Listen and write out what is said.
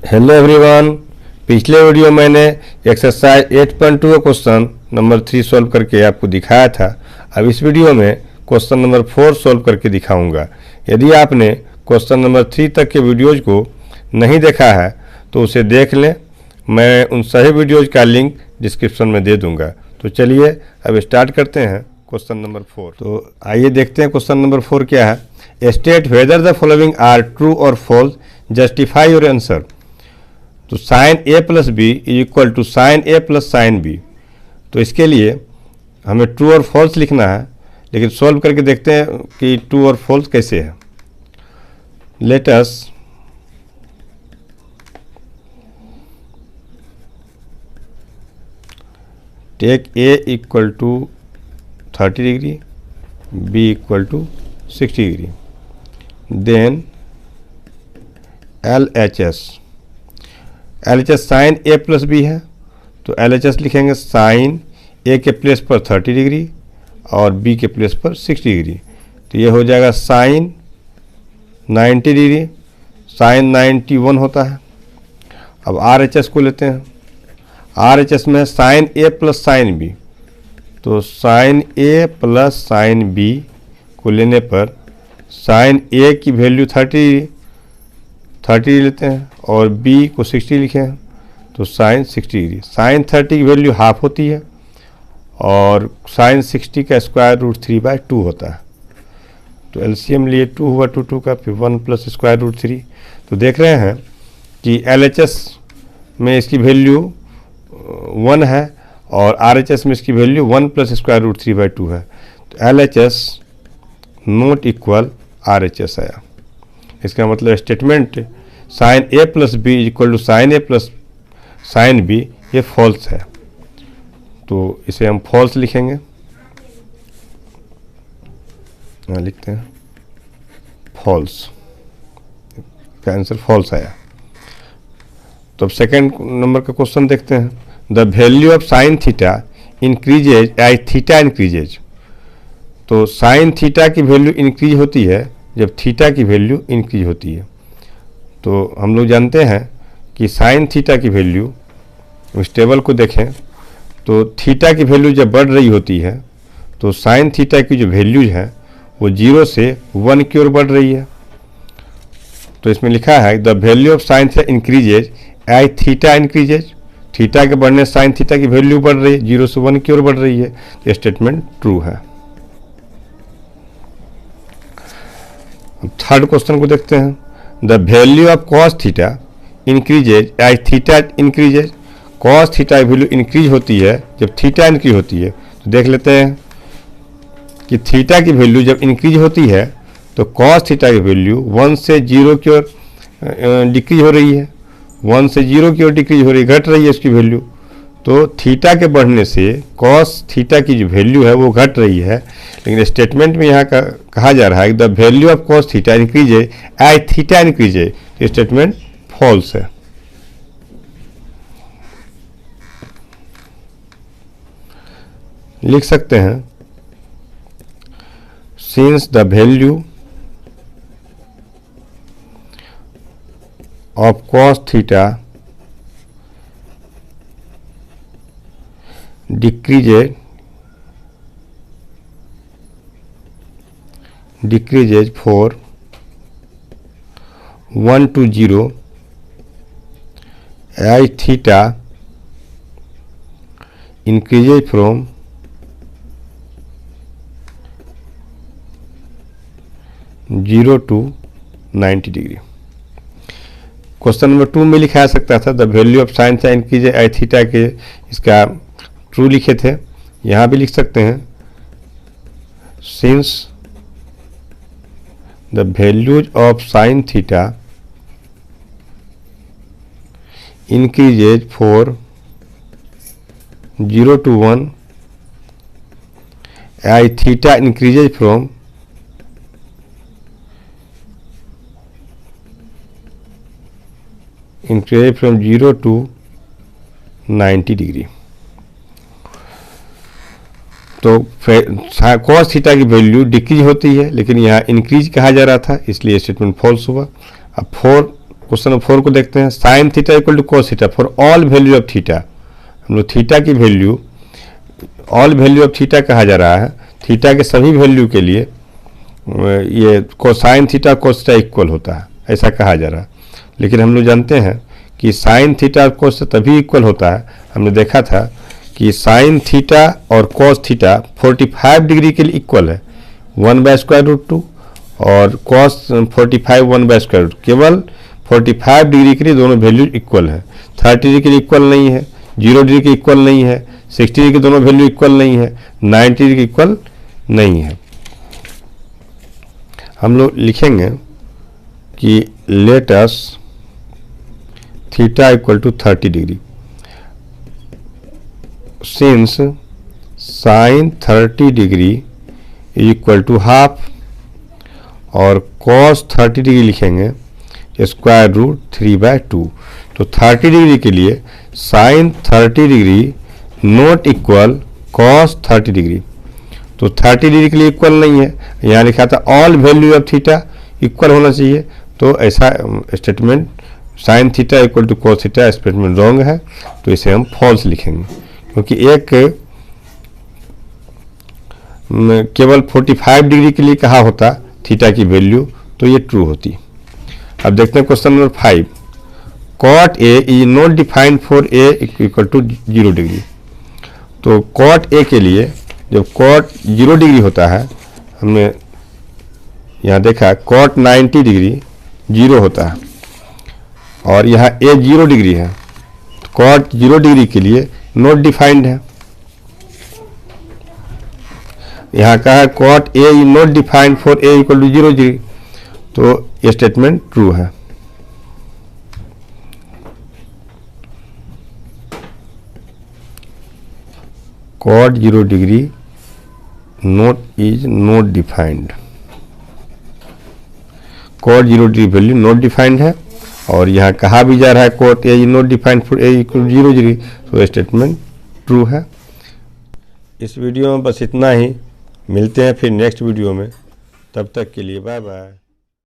Hello everyone. पिछले video मैंने exercise 8.2 का क्वेश्चन नंबर 3 सॉल्व करके आपको दिखाया था। अब इस वीडियो में क्वेश्चन नंबर 4 सॉल्व करके दिखाऊंगा। यदि आपने क्वेश्चन नंबर 3 तक के वीडियोज़ को नहीं देखा है तो उसे देख लें। मैं उन सभी वीडियोज़ का लिंक डिस्क्रिप्शन में दे दूंगा। तो चलिए अब स्टार्ट करते हैं क्वेश्चन नंबर 4। तो आइए देखते हैं क्वेश्चन नंबर 4 क्या है। State whether the following are true और फॉल्स, जस्टिफाई योर आंसर। तो sine A plus B is equal to sine A plus sine B. तो इसके लिए हमें ट्रू और फॉल्स लिखना है, लेकिन सॉल्व करके देखते हैं कि ट्रू और फॉल्स कैसे है। Let us take A equal to 30 degree, B equal to 60 degree, then L H S sine A plus B है तो एल एच एस लिखेंगे साइन ए के प्लेस पर 30 डिग्री और बी के प्लेस पर 60 डिग्री। तो ये हो जाएगा साइन 90 डिग्री, साइन 91 होता है। अब आर एच एस को लेते हैं। आर एच एस में sign A plus sine B, तो sine A plus sine B को लेने पर साइन ए की वैल्यू 30 लेते हैं और b को 60 लिखे हैं तो साइन 60 डिग्री। साइन 30 की वैल्यू हाफ होती है और साइन 60 का स्क्वायर रूट 3/2 होता है। तो एलसीएम लिए 2 हुआ 2 का, फिर 1 प्लस स्क्वायर रूट 3। तो देख रहे हैं कि एलएचएस में इसकी वैल्यू 1 है और आरएचएस में इसकी वैल्यू 1 प्लस स्क्वायर रूट 3/2 है। तो एलएचएस नॉट इक्वल आरएचएस आया। इसका मतलब statement sine A plus B equal to sine A plus sine B ये फॉल्स है। तो इसे हम फॉल्स लिखेंगे। लिखते हैं फॉल्स, का आंसर फॉल्स आया। तो अब सेकेंड नंबर का क्वेश्चन देखते हैं। The value of sine theta increases as theta increases. तो साइन थीटा की वैल्यू इंक्रीज होती है जब थीटा की वैल्यू इंक्रीज होती है। तो हम लोग जानते हैं कि साइन थीटा की वैल्यू, इस टेबल को देखें तो थीटा की वैल्यू जब बढ़ रही होती है तो साइन थीटा की जो वैल्यूज है वो 0 से 1 की ओर बढ़ रही है। तो इसमें लिखा है the value of sine theta increases as theta increases. Theta के बढ़ने साइन थीटा की वैल्यू बढ़ रही है, 0 से 1 की ओर बढ़ रही है। तो स्टेटमेंट ट्रू है। थर्ड क्वेश्चन को देखते हैं। The value of cos theta increases as theta increases. Cos theta value increase होती है जब थीटा इंक्रीज होती है। तो देख लेते हैं कि थीटा की वैल्यू जब इंक्रीज होती है तो कॉस थीटा की वैल्यू 1 से 0 की ओर डिक्रीज हो रही है, 1 से 0 की ओर डिक्रीज हो रही है, घट रही है इसकी वैल्यू। तो थीटा के बढ़ने से कॉस थीटा की जो वैल्यू है वो घट रही है। लेकिन स्टेटमेंट में यहाँ कहा जा रहा है the value of cos theta increase as theta increase. तो स्टेटमेंट फॉल्स है। लिख सकते हैं since the value of cos theta decreases for 1 to 0 as theta increases from 0 to 90 degree. Question number 2 में लिखा जा सकता था the value of sine theta increases as theta के, इसका ट्रू लिखे थे। यहाँ भी लिख सकते हैं since the values of sine theta increases for 0 to 1 as theta increases from 0 to 90 degree. तो कॉस थीटा की वैल्यू डिक्रीज होती है, लेकिन यहाँ इंक्रीज कहा जा रहा था, इसलिए स्टेटमेंट फॉल्स हुआ। अब 4 क्वेश्चन नंबर 4 को देखते हैं। Sine theta equal to cos theta for all value of theta. हम लोग थीटा की value all value of theta कहा जा रहा है, थीटा के सभी वैल्यू के लिए ये cosine theta cos theta equal होता है, ऐसा कहा जा रहा है। लेकिन हम लोग जानते हैं कि साइन थीटा और कोस तभी इक्वल होता है। हमने देखा था कि साइन थीटा और कोस थीटा 45 डिग्री के लिए इक्वल है, 1/√2, और कॉस 45 1/√2। केवल 45 डिग्री के लिए दोनों वैल्यू इक्वल है। 30 डिग्री के लिए इक्वल नहीं है, 0 डिग्री के इक्वल नहीं है, 60 डिग्री के दोनों वैल्यू इक्वल नहीं है, 90 डिग्री के इक्वल नहीं है। हम लोग लिखेंगे कि let us theta equal to 30 degree since sine 30 degree equal to half, और कॉस 30 डिग्री लिखेंगे √3/2। तो 30 डिग्री के लिए sine 30 degree not equal cos 30 degree. तो 30 डिग्री के लिए इक्वल नहीं है, यहाँ लिखा था all value of theta equal होना चाहिए। तो ऐसा statement sine theta equal to cos theta statement wrong है, तो इसे हम फॉल्स लिखेंगे, क्योंकि एक केवल 45 डिग्री के लिए कहा होता थीटा की वैल्यू तो ये ट्रू होती। अब देखते हैं question number 5। Cot A is not defined for A equal to 0 degree. तो कॉट ए के लिए जब कॉट 0 डिग्री होता है, हमने यहाँ देखा कॉट 90 डिग्री 0 होता है, और यहाँ ए 0 डिग्री है, तो कॉट 0 डिग्री के लिए नॉट डिफाइंड है। यहाँ कहा है cot A is not defined for A equal to 0 degree, तो ये स्टेटमेंट ट्रू है। Cot 0 degree not defined, cot 0 degree value not defined है, और यहाँ कहा भी जा रहा है cot A is not defined for A equal to 0 degree, तो स्टेटमेंट ट्रू है। इस वीडियो में बस इतना ही, मिलते हैं फिर नेक्स्ट वीडियो में, तब तक के लिए बाय बाय।